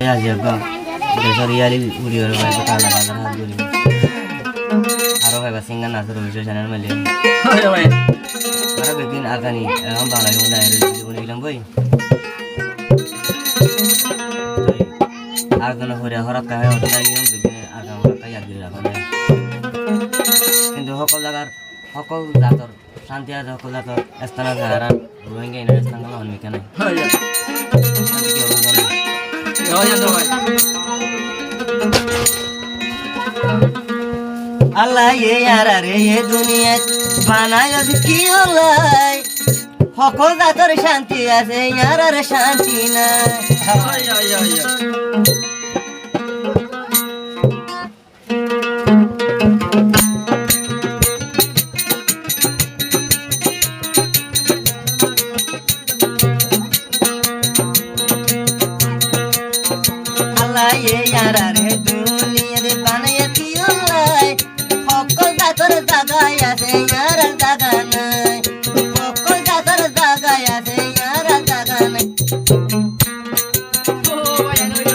আজি গো দেশর ইয়ালি উড়ি হলো ভাই কালা কালা হাত ধরি আরো ভাই সিঙ্গার নাচর হইছে চ্যানেল মেলে হয় ভাই আরো বেদিন আগানি এখন বাংলা গান দাইরে জীবনে গেলাম ভাই আগানো হরে হরাত কাহে ওটা গিয়ে বেদিন আগাম কাই আগে রাখা কিন্তু সকল জাতর শান্তি আছে সকল জাতর স্থান আছে আর রোহিঙ্গা ইনার স্থান গুলো অনেক নাই হয় শান্তি কি হবে জানো হয় জানো ভাই আল্লাহ এ ইয়ারা রে এ দুনিয়া বানায় কি হলাই সকল জাতর শান্তি আছে ইয়ারার শান্তি নাই হয় হয় হয় আল্লাহ এ ইয়ারা রে দুনিয়া রে বানায় কি হলাই সকল জাতর জাগায় আছে ইয়ারার জাগা নাই সকল জাতর জাগায় আছে ইয়ারার জাগা নাই ও ভাই হয়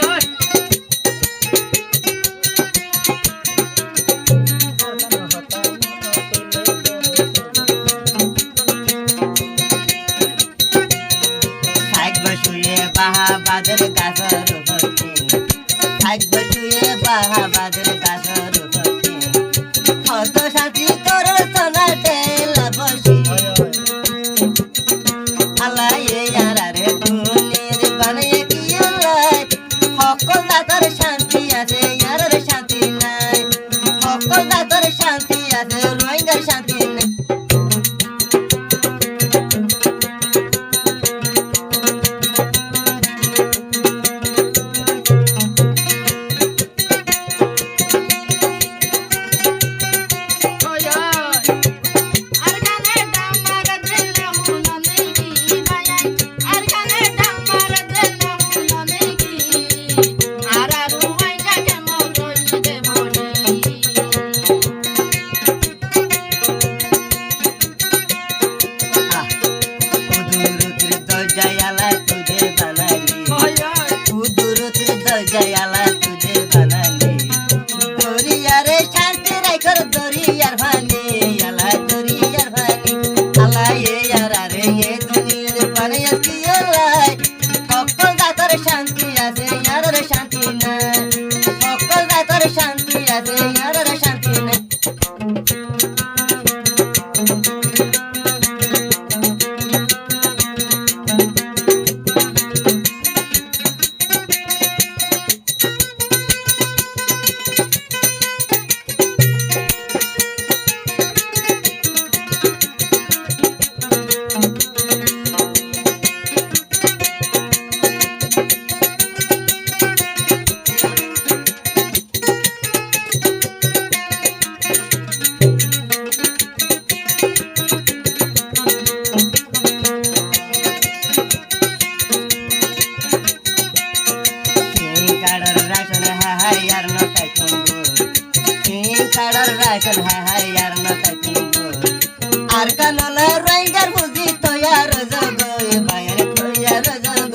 হয় বাহাবাদের গাছর উপর থাকবে শুয়ে বাহাবাদের গাছর উপর কত সাথী তোর সোনা টেলা বসি আল্লাহ এ ইয়ারা রে দুনিয়ার বানায় কি আল্লাহ সকল জাতর শান্তি আছে ইয়ারার শান্তি নাই সকল জাতর শান্তি আছে রোহিঙ্গার শান্তি নাই জয়ালা তুঝে বানালি দরিয়ারে শান্তি রাখর দরিয়ার ভানি আলা দরিয়ার ভানি আলা এ ইয়ারা রে এ দুনিয়ার পারে কি আলাই সকল জাতর শান্তি আছে ইয়ারার শান্তি নাই সকল জাতর শান্তি আছে ইয়ারার শান্তি নাই রাইফেল হাই আর না তাকিব আর কানলা রাইঙ্গার বুঝি তৈয়ার জগ বাইরে তৈয়ার জগ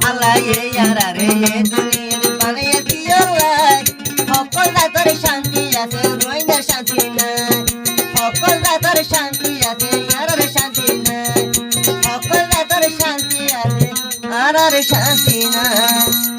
আল্লাহ এ ইয়ারা রে এ দুনিয়ার বানায় কি আল্লাহ সকল জাতর শান্তি আছে রোহিঙ্গার শান্তি নাই সকল জাতর শান্তি আছে ইয়ারার শান্তি নাই সকল জাতর শান্তি আছে আর শান্তি নাই